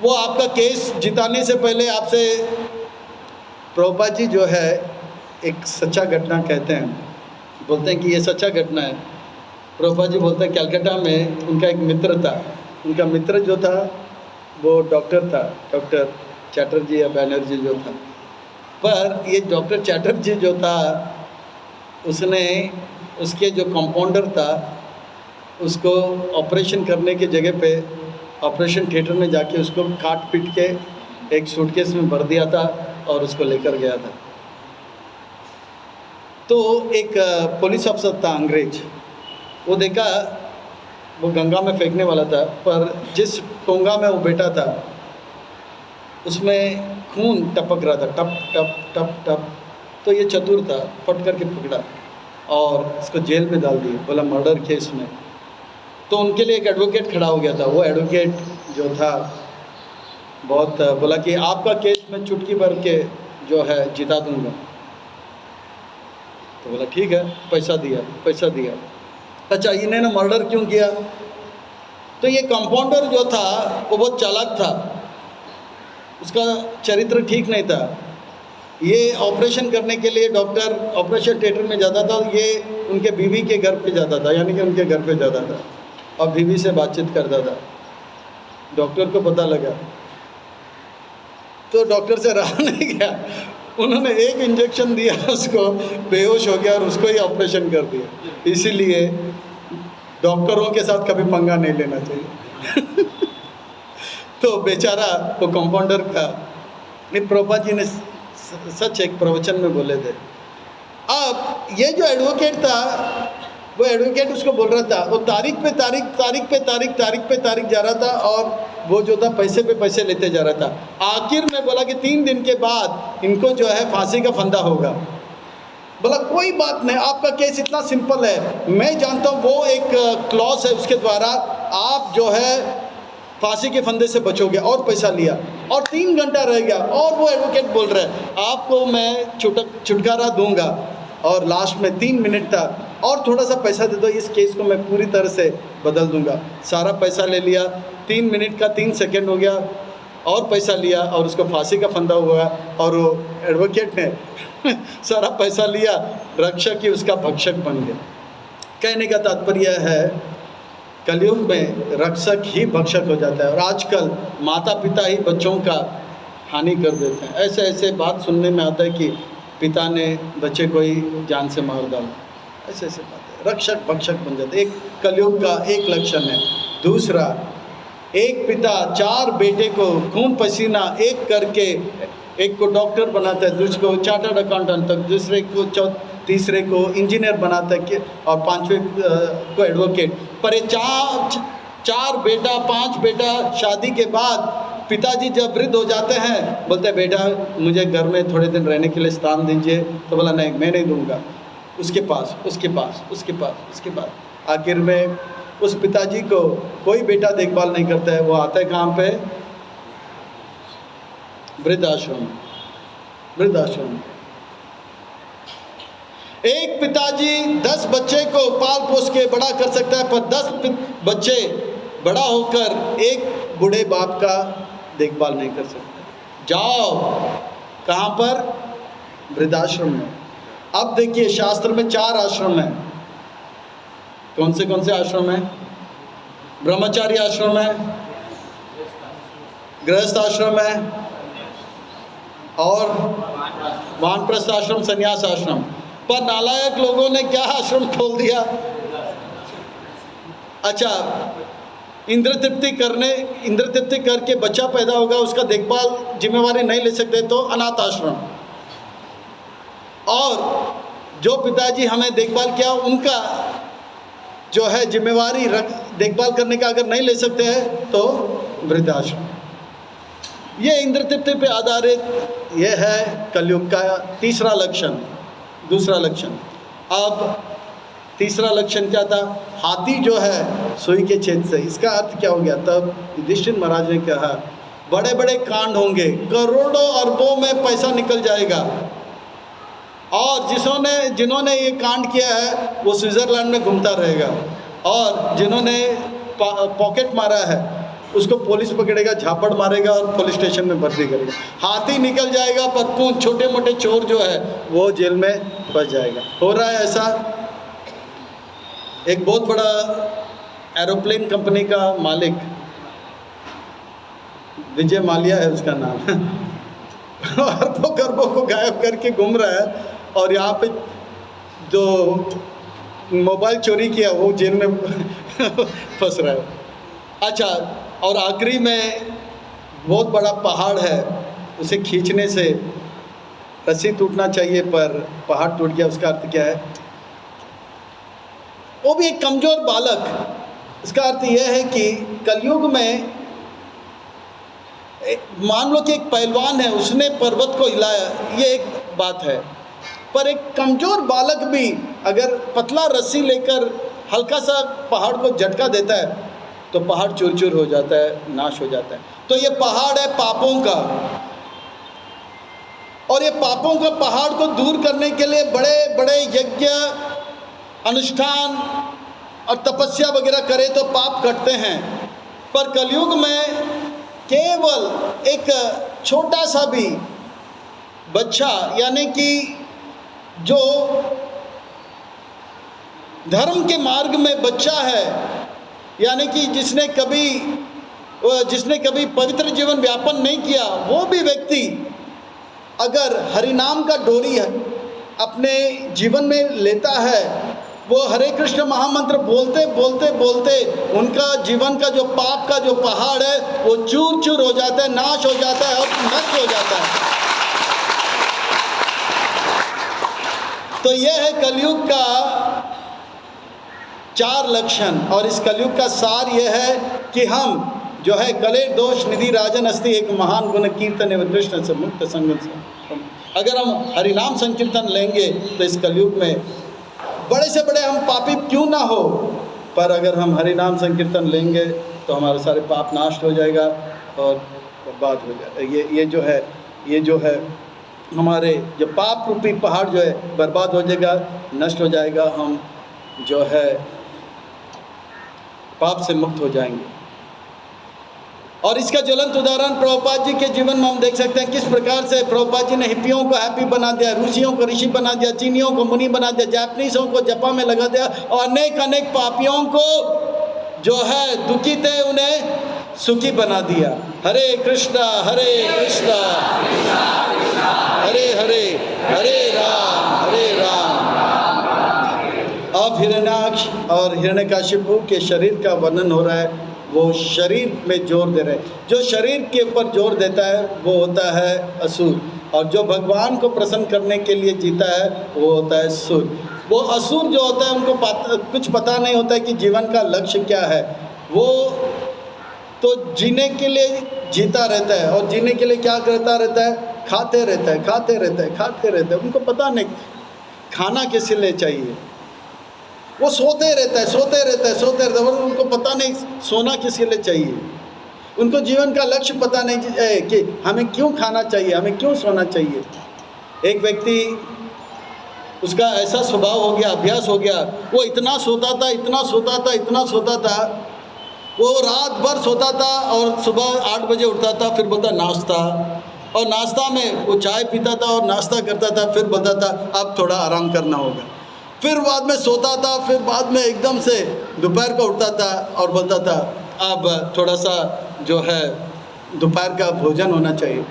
वो आपका केस जिताने से पहले आपसे, प्रभुपाद जी जो है एक सच्चा घटना कहते हैं, बोलते हैं कि ये सच्चा घटना है। प्रभुपाद जी बोलते हैं कलकत्ता में उनका एक मित्र था। उनका मित्र जो था वो डॉक्टर था, डॉक्टर चैटर्जी या बैनर्जी जो था। पर ये डॉक्टर चैटर्जी जो था उसने, उसके जो कंपाउंडर था उसको ऑपरेशन करने की जगह पे ऑपरेशन थिएटर में जाके उसको काट पीट के एक सूटकेस में भर दिया था और उसको लेकर गया था। तो एक पुलिस अफसर था अंग्रेज, वो देखा, वो गंगा में फेंकने वाला था, पर जिस टोंगा में वो बैठा था उसमें खून टपक रहा था, टप टप टप टप। तो ये चतुर था, फट करके पकड़ा और इसको जेल में डाल दिया। बोला मर्डर केस में। तो उनके लिए एक एडवोकेट खड़ा हो गया था। वो एडवोकेट जो था बहुत बोला कि आपका केस मैं चुटकी भर के जो है जिता दूंगा। तो बोला ठीक है, पैसा दिया। अच्छा इन्होंने मर्डर क्यों किया? तो ये कंपाउंडर जो था वो बहुत चालाक था, उसका चरित्र ठीक नहीं था। ये ऑपरेशन करने के लिए डॉक्टर ऑपरेशन थिएटर में जाता था, ये उनके बीवी के घर पे जाता था, यानी कि उनके घर पे जाता था और बीवी से बातचीत करता था। डॉक्टर को पता लगा तो डॉक्टर से रहा नहीं गया, उन्होंने एक इंजेक्शन दिया, उसको बेहोश हो गया और उसको ही ऑपरेशन कर दिया। इसीलिए डॉक्टरों के साथ कभी पंगा नहीं लेना चाहिए। तो बेचारा वो कंपाउंडर का, प्रभुपाद जी ने सच एक प्रवचन में बोले थे। अब ये जो एडवोकेट था, वो एडवोकेट उसको बोल रहा था, वो तारीख पे तारीख जा रहा था और वो जो था पैसे पे पैसे लेते जा रहा था। आखिर में बोला कि 3 दिन के बाद इनको जो है फांसी का फंदा होगा। बोला कोई बात नहीं, आपका केस इतना सिंपल है, मैं जानता हूँ वो एक क्लॉज है उसके द्वारा आप जो है फांसी के फंदे से बचोगे। और पैसा लिया और 3 घंटा रह गया और वो एडवोकेट बोल रहा है आपको मैं छुटकारा दूंगा और लास्ट में 3 मिनट था और थोड़ा सा पैसा दे दो, इस केस को मैं पूरी तरह से बदल दूंगा। सारा पैसा ले लिया, 3 मिनट का 3 सेकंड हो गया और पैसा लिया और उसको फांसी का फंदा हुआ और वो एडवोकेट ने सारा पैसा लिया, रक्षक ही उसका भक्षक बन गया। कहने का तात्पर्य है कलयुग में रक्षक ही भक्षक हो जाता है और आजकल माता पिता ही बच्चों का हानि कर देते हैं। ऐसे ऐसे बात सुनने में आता है कि पिता ने बच्चे को ही जान से मार डाला। ऐसे ऐसे बातें, रक्षक भक्षक बन जाते। एक कलयुग का एक लक्षण है। दूसरा, एक पिता 4 बेटे को खून पसीना एक करके, एक को डॉक्टर बनाता है, दूसरे को चार्टर्ड अकाउंटेंट तक, दूसरे को तीसरे को इंजीनियर बनाता है और 5वें को एडवोकेट। पर ये 4 बेटा 5 बेटा शादी के बाद पिताजी जब वृद्ध हो जाते हैं, बोलते हैं बेटा मुझे घर में थोड़े दिन रहने के लिए स्थान दीजिए। तो बोला नहीं, मैं नहीं दूंगा। उसके पास उसके पास उसके पास उसके पास, आखिर में उस पिताजी को कोई बेटा देखभाल नहीं करता है। वो आता है कहाँ पे? वृद्धाश्रम। वृद्धाश्रम। एक पिताजी 10 बच्चे को पाल पोस के बड़ा कर सकता है, पर 10 बच्चे बड़ा होकर एक बूढ़े बाप का देखभाल नहीं कर सकते। जाओ कहाँ पर? वृद्धाश्रम में। अब देखिए, शास्त्र में 4 आश्रम हैं। कौन से आश्रम हैं? ब्रह्मचारी आश्रम है, गृहस्थ आश्रम है और वानप्रस्थ आश्रम, संन्यास आश्रम। पर नालायक लोगों ने क्या आश्रम खोल दिया? अच्छा, इंद्र तृप्ति करके बच्चा पैदा होगा, उसका देखभाल जिम्मेवारी नहीं ले सकते तो अनाथ आश्रम। और जो पिताजी हमें देखभाल किया, उनका जो है जिम्मेवारी देखभाल करने का अगर नहीं ले सकते हैं तो वृद्धाश्रम। ये इंद्र तृप्ति पे आधारित ये है कलयुग का तीसरा लक्षण। दूसरा लक्षण, अब तीसरा लक्षण क्या था? हाथी जो है सुई के छेद से। इसका अर्थ क्या हो गया? तब युधिष्ठिर महाराज ने कहा बड़े बड़े कांड होंगे, करोड़ों अरबों में पैसा निकल जाएगा, और जिन्होंने ये कांड किया है वो स्विट्जरलैंड में घूमता रहेगा, और जिन्होंने पॉकेट मारा है उसको पुलिस पकड़ेगा, झापड़ मारेगा और पुलिस स्टेशन में भर्ती करेगा। हाथी निकल जाएगा, पर छोटे मोटे चोर जो है वो जेल में फंस जाएगा। हो रहा है ऐसा। एक बहुत बड़ा एरोप्लेन कंपनी का मालिक, विजय माल्या है उसका नाम, अरबों खरबों को गायब करके घूम रहा है, और यहाँ पे जो मोबाइल चोरी किया वो जेल में फंस रहा है। अच्छा, और आखिरी में बहुत बड़ा पहाड़ है, उसे खींचने से रस्सी टूटना चाहिए पर पहाड़ टूट गया। उसका अर्थ क्या है? वो भी एक कमज़ोर बालक। इसका अर्थ यह है कि कलयुग में मान लो कि एक पहलवान है, उसने पर्वत को हिलाया, ये एक बात है, पर एक कमज़ोर बालक भी अगर पतला रस्सी लेकर हल्का सा पहाड़ को झटका देता है तो पहाड़ चूर चूर हो जाता है, नाश हो जाता है। तो ये पहाड़ है पापों का, और ये पापों का पहाड़ को दूर करने के लिए बड़े बड़े यज्ञ, अनुष्ठान और तपस्या वगैरह करे तो पाप कटते हैं। पर कलयुग में केवल एक छोटा सा भी बच्चा, यानी कि जो धर्म के मार्ग में बच्चा है, यानी कि जिसने कभी पवित्र जीवन व्यापन नहीं किया, वो भी व्यक्ति अगर हरिनाम का डोरी अपने जीवन में लेता है, वो हरे कृष्ण महामंत्र बोलते बोलते बोलते उनका जीवन का जो पाप का जो पहाड़ है वो चूर चूर हो जाता है, नाश हो जाता है और नष्ट हो जाता है। तो यह है कलयुग का 4 लक्षण। और इस कलयुग का सार यह है कि हम जो है कले दोष निधि राजन अस्ति एक महान गुण कीर्तन एवं कृष्ण से मुक्त संगत से। अगर हम हरिनाम संकीर्तन लेंगे तो इस कलयुग में बड़े से बड़े हम पापी क्यों ना हो, पर अगर हम हरिनाम संकीर्तन लेंगे तो हमारे सारे पाप नाश हो जाएगा और बर्बाद हो जाएगा। ये जो है हमारे जो पाप रूपी पहाड़ जो है बर्बाद हो जाएगा, नष्ट हो जाएगा। हम जो है पाप से मुक्त हो जाएंगे। और इसका ज्वलंत उदाहरण प्रभुपाद जी के जीवन में हम देख सकते हैं, किस प्रकार से प्रभुपाद जी ने हिप्पियों को हैप्पी बना दिया, रूसियों को ऋषि बना दिया, चीनियों को मुनि बना दिया, जापानीसों को जपा में लगा दिया, और अनेक अनेक पापियों को जो है दुखी थे उन्हें सुखी बना दिया। हरे कृष्णा हरे कृष्णा हरे हरे हरे राम और हिरण्यकशिपु के शरीर का वर्णन हो रहा है। वो शरीर में जोर दे रहे हैं। जो शरीर के ऊपर जोर देता है वो होता है असुर, और जो भगवान को प्रसन्न करने के लिए जीता है वो होता है सुर। वो असुर जो होता है उनको कुछ पता नहीं होता है कि जीवन का लक्ष्य क्या है। वो तो जीने के लिए जीता रहता है, और जीने के लिए क्या करता रहता है? खाते रहता है, खाते रहता है, खाते रहता है। उनको पता नहीं खाना किस लिए चाहिए। वो सोते रहता है, सोते रहता है, सोते रहता है, उनको पता नहीं सोना किस लिए चाहिए। उनको जीवन का लक्ष्य पता नहीं है कि हमें क्यों खाना चाहिए, हमें क्यों सोना चाहिए। एक व्यक्ति, उसका ऐसा स्वभाव हो गया, अभ्यास हो गया, वो इतना सोता था, इतना सोता था, इतना सोता था, वो रात भर सोता था और सुबह 8 बजे उठता था, फिर बोलता नाश्ता, और नाश्ता में वो चाय पीता था और नाश्ता करता था, फिर बोलता था अब थोड़ा आराम करना होगा, फिर बाद में सोता था, फिर बाद में एकदम से दोपहर को उठता था और बोलता था अब थोड़ा सा जो है दोपहर का भोजन होना चाहिए,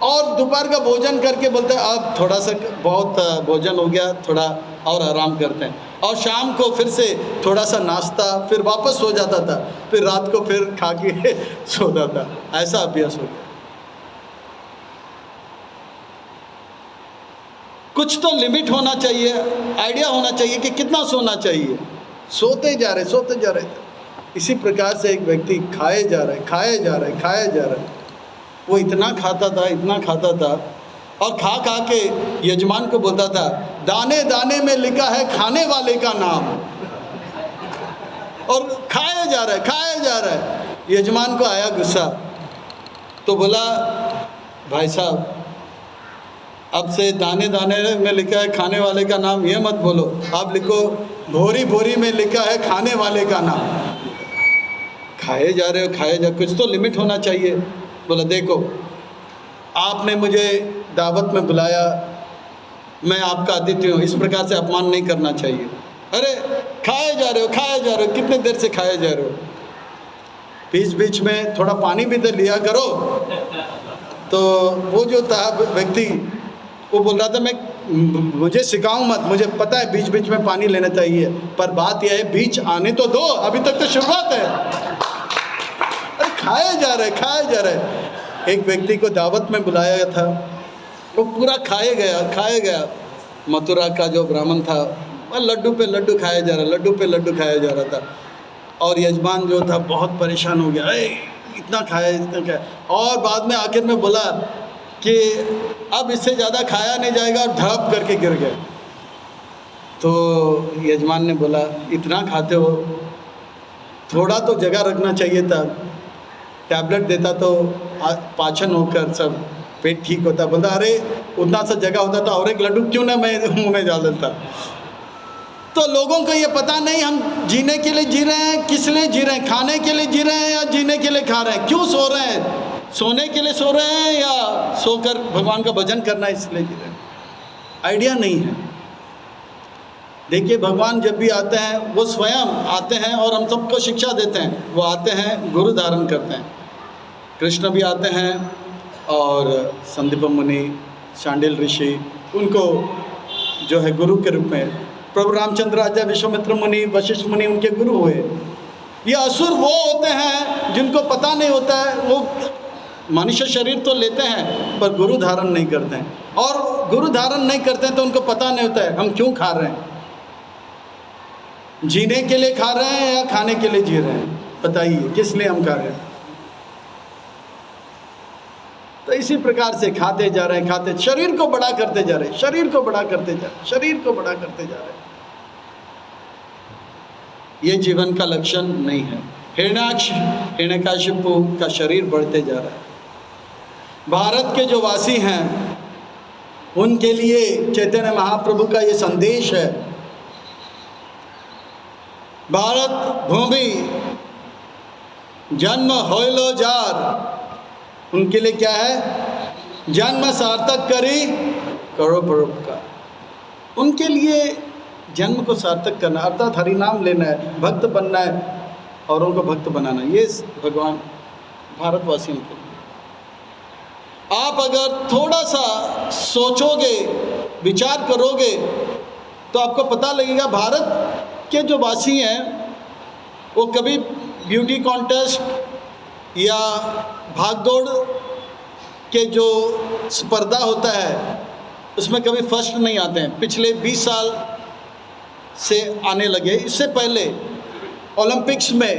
और दोपहर का भोजन करके बोलते हैं अब थोड़ा सा बहुत भोजन हो गया, थोड़ा और आराम करते हैं, और शाम को फिर से थोड़ा सा नाश्ता, फिर वापस सो जाता था, फिर रात को फिर खा के सोता था। ऐसा अभ्यास हो गया। कुछ तो लिमिट होना चाहिए, आइडिया होना चाहिए कि कितना सोना चाहिए। सोते जा रहे, सोते जा रहे। इसी प्रकार से एक व्यक्ति खाए जा रहे, खाए जा रहे, खाए जा रहे। वो इतना खाता था, इतना खाता था, और खा खा के यजमान को बोलता था दाने दाने में लिखा है खाने वाले का नाम, और खाए जा रहा है, खाए जा रहा है। यजमान को आया गुस्सा, तो बोला भाई साहब अब से दाने दाने में लिखा है खाने वाले का नाम ये मत बोलो, आप लिखो भोरी भोरी में लिखा है खाने वाले का नाम। खाए जा रहे हो, खाए जा, कुछ तो लिमिट होना चाहिए। बोला देखो आपने मुझे दावत में बुलाया, मैं आपका अतिथि हूँ, इस प्रकार से अपमान नहीं करना चाहिए। अरे खाए जा रहे हो, खाए जा रहे हो, कितने देर से खाए जा रहे हो, बीच बीच में थोड़ा पानी भी तो लिया करो। तो वो जो था व्यक्ति वो बोल रहा था मैं मुझे सिखाऊं मत, मुझे पता है बीच बीच में पानी लेना चाहिए, पर बात यह है बीच आने तो दो, अभी तक तो शुरुआत है। अरे खाए जा रहे, खाए जा रहे। एक व्यक्ति को दावत में बुलाया था, वो पूरा खाए गया, खाए गया। मथुरा का जो ब्राह्मण था लड्डू पे लड्डू खाया जा रहा, लड्डू पे लड्डू खाया जा रहा था, और यजमान जो था बहुत परेशान हो गया, अरे इतना खाया, इतना खाया। और बाद में आखिर में बोला कि अब इससे ज़्यादा खाया नहीं जाएगा, और धड़प करके गिर गए। तो यजमान ने बोला इतना खाते हो, थोड़ा तो जगह रखना चाहिए था, टैबलेट देता तो पाचन होकर सब पेट ठीक होता। बोलता अरे उतना सा जगह होता था और एक लड्डू क्यों ना मैं मुँह में डाल देता। तो लोगों को ये पता नहीं हम जीने के लिए जी रहे हैं, किस लिए जी रहे हैं, खाने के लिए जी रहे हैं या जीने के लिए खा रहे हैं, क्यों सो रहे हैं, सोने के लिए सो रहे हैं या सोकर भगवान का भजन करना है इसलिए जी रहे हैं। आइडिया नहीं है। देखिए भगवान जब भी आते हैं वो स्वयं आते हैं और हम सबको शिक्षा देते हैं। वो आते हैं गुरु धारण करते हैं। कृष्ण भी आते हैं और संदीप मुनि, शांडिल ऋषि, उनको जो है गुरु के रूप में, प्रभु रामचंद्र आचार्य, विश्वामित्र मुनि, वशिष्ठ मुनि उनके गुरु हुए। ये असुर वो होते हैं जिनको पता नहीं होता है, वो मनुष्य शरीर तो लेते हैं पर गुरु धारण नहीं करते हैं, और गुरु धारण नहीं करते हैं तो उनको पता नहीं होता है हम क्यों खा रहे हैं, जीने के लिए खा रहे हैं या खाने के लिए जी रहे हैं। बताइए किस लिए हम खा रहे हैं। तो इसी प्रकार से खाते जा रहे हैं, खाते, शरीर को बड़ा करते जा रहे हैं, शरीर को बड़ा करते जा रहे हैं, शरीर को बड़ा करते जा रहे हैं। ये जीवन का लक्षण नहीं है। हिरण्यकशिपु का शरीर बढ़ते जा रहा है। भारत के जो वासी हैं उनके लिए चैतन्य महाप्रभु का ये संदेश है। भारत भूमि जन्म होइलो जार, उनके लिए क्या है, जन्म सार्थक करी करो परोपकार। उनके लिए जन्म को सार्थक करना अर्थात हरिनाम लेना है, भक्त बनना है, औरों को भक्त बनाना, ये भगवान भारतवासियों के लिए। आप अगर थोड़ा सा सोचोगे, विचार करोगे तो आपको पता लगेगा भारत के जो वासी हैं वो कभी ब्यूटी कॉन्टेस्ट या भागदौड़ के जो स्पर्धा होता है उसमें कभी फर्स्ट नहीं आते हैं। पिछले 20 साल से आने लगे। इससे पहले ओलंपिक्स में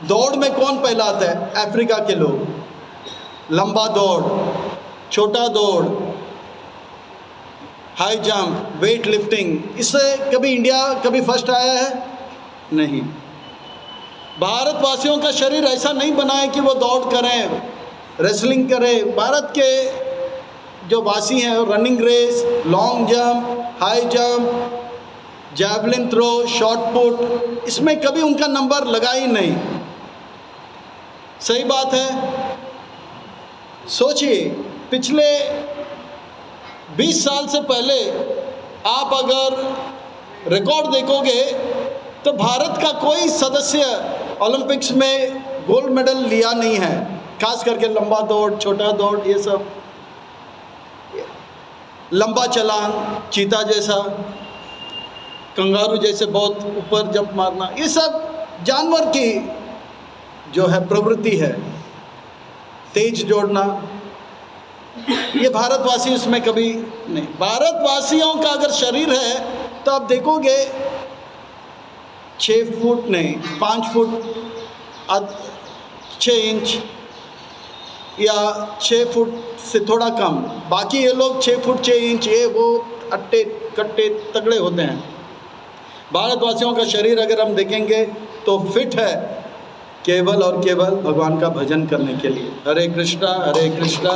दौड़ में कौन पहला आता है? अफ्रीका के लोग। लंबा दौड़, छोटा दौड़, हाई जंप, वेट लिफ्टिंग, इससे कभी इंडिया कभी फर्स्ट आया है? नहीं। भारतवासियों का शरीर ऐसा नहीं बना है कि वो दौड़ करें, रेसलिंग करें। भारत के जो वासी हैं running race, long jump, high jump, javelin throw, shot put, इसमें कभी उनका नंबर लगा ही नहीं। सही बात है। सोचिए, पिछले 20 साल से पहले आप अगर रिकॉर्ड देखोगे तो भारत का कोई सदस्य ओलंपिक्स में गोल्ड मेडल लिया नहीं है। खास करके लंबा दौड़, छोटा दौड़, ये सब, लंबा चलान, चीता जैसा, कंगारू जैसे बहुत ऊपर जंप मारना, ये सब जानवर की जो है प्रवृत्ति है। तेज जोड़ना, ये भारतवासी उसमें कभी नहीं। भारतवासियों का अगर शरीर है तो आप देखोगे 6 फुट नहीं, 5 फुट 6 इंच या 6 फुट से थोड़ा कम। बाकी ये लोग 6 फुट 6 इंच, ये वो अट्टे कट्टे तगड़े होते हैं। भारतवासियों का शरीर अगर हम देखेंगे तो फिट है केवल और केवल भगवान का भजन करने के लिए। हरे कृष्णा कृष्णा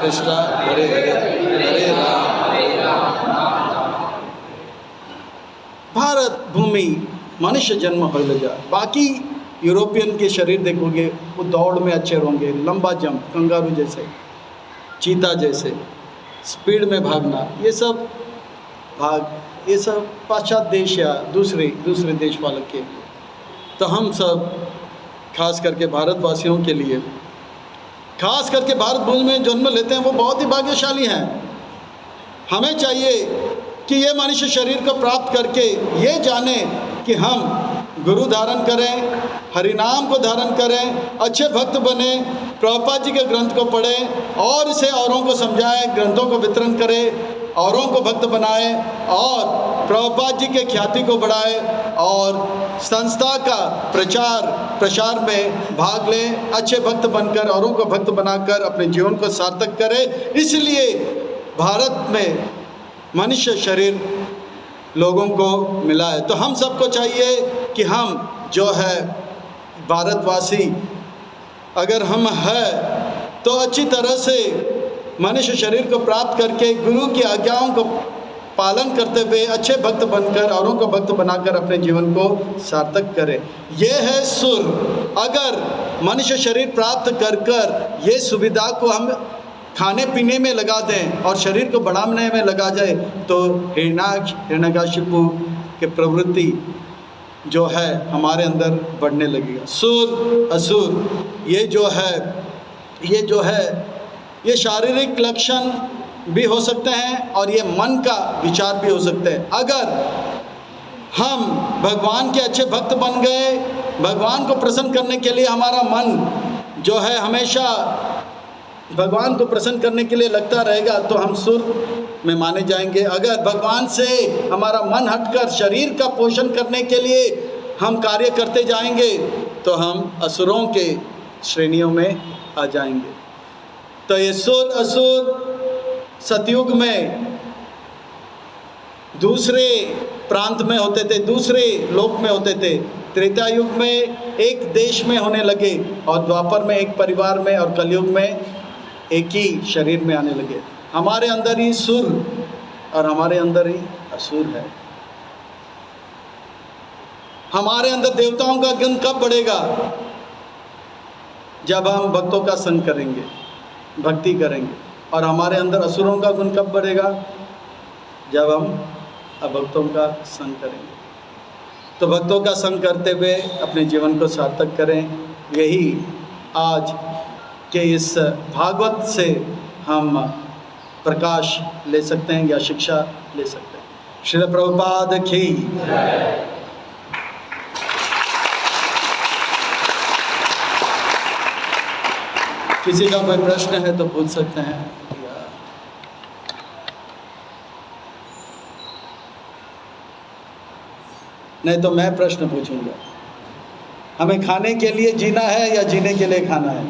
कृष्णा हरे हरे, हरे राम। भारत भूमि मनुष्य जन्म हो जा। बाकी यूरोपियन के शरीर देखोगे वो दौड़ में अच्छे होंगे, लंबा जंप, कंगारू जैसे, चीता जैसे, स्पीड में भागना, ये सब पाश्चात्य देश या दूसरे देश वालों के लिए। तो हम सब खास करके भारतवासियों के लिए, खास करके भारत भूमि में जन्म लेते हैं वो बहुत ही भाग्यशाली हैं। हमें चाहिए कि ये मनुष्य शरीर को प्राप्त करके ये जाने कि हम गुरु धारण करें, हरिनाम को धारण करें, अच्छे भक्त बने, प्रभुपाद जी के ग्रंथ को पढ़ें और इसे औरों को समझाएं, ग्रंथों को वितरण करें, औरों को भक्त बनाएं और प्रभुपाद जी के ख्याति को बढ़ाएं और संस्था का प्रसार में भाग लें, अच्छे भक्त बनकर औरों को भक्त बनाकर अपने जीवन को सार्थक करें। इसलिए भारत में मनुष्य शरीर लोगों को मिला है। तो हम सबको चाहिए कि हम जो है भारतवासी अगर हम हैं तो अच्छी तरह से मनुष्य शरीर को प्राप्त करके गुरु की आज्ञाओं को पालन करते हुए अच्छे भक्त बनकर औरों को भक्त बनाकर अपने जीवन को सार्थक करें। यह है सुर। अगर मनुष्य शरीर प्राप्त कर ये सुविधा को हम खाने पीने में लगा दें और शरीर को बढ़ाने में लगा जाए तो हिरण्यकशिपु के प्रवृत्ति जो है हमारे अंदर बढ़ने लगेगा। सुर असुर ये जो है ये शारीरिक लक्षण भी हो सकते हैं और ये मन का विचार भी हो सकते हैं। अगर हम भगवान के अच्छे भक्त बन गए, भगवान को प्रसन्न करने के लिए हमारा मन जो है हमेशा भगवान को प्रसन्न करने के लिए लगता रहेगा तो हम सुर में माने जाएंगे। अगर भगवान से हमारा मन हटकर शरीर का पोषण करने के लिए हम कार्य करते जाएंगे तो हम असुरों के श्रेणियों में आ जाएंगे। तो ये सुर असुर सतयुग में दूसरे प्रांत में होते थे, दूसरे लोक में होते थे। त्रेता युग में एक देश में होने लगे और द्वापर में एक परिवार में और कलयुग में एक ही शरीर में आने लगे। हमारे अंदर ही सुर और हमारे अंदर ही असुर है। हमारे अंदर देवताओं का गुण कब बढ़ेगा? जब हम भक्तों का संग करेंगे, भक्ति करेंगे। और हमारे अंदर असुरों का गुण कब बढ़ेगा? जब हम अभक्तों का संग करेंगे। तो भक्तों का संग करते हुए अपने जीवन को सार्थक करें। यही आज के इस भागवत से हम प्रकाश ले सकते हैं या शिक्षा ले सकते हैं। श्रील प्रभुपाद की। किसी का कोई प्रश्न है तो पूछ सकते हैं। नहीं तो मैं प्रश्न पूछूंगा। हमें खाने के लिए जीना है या जीने के लिए खाना है?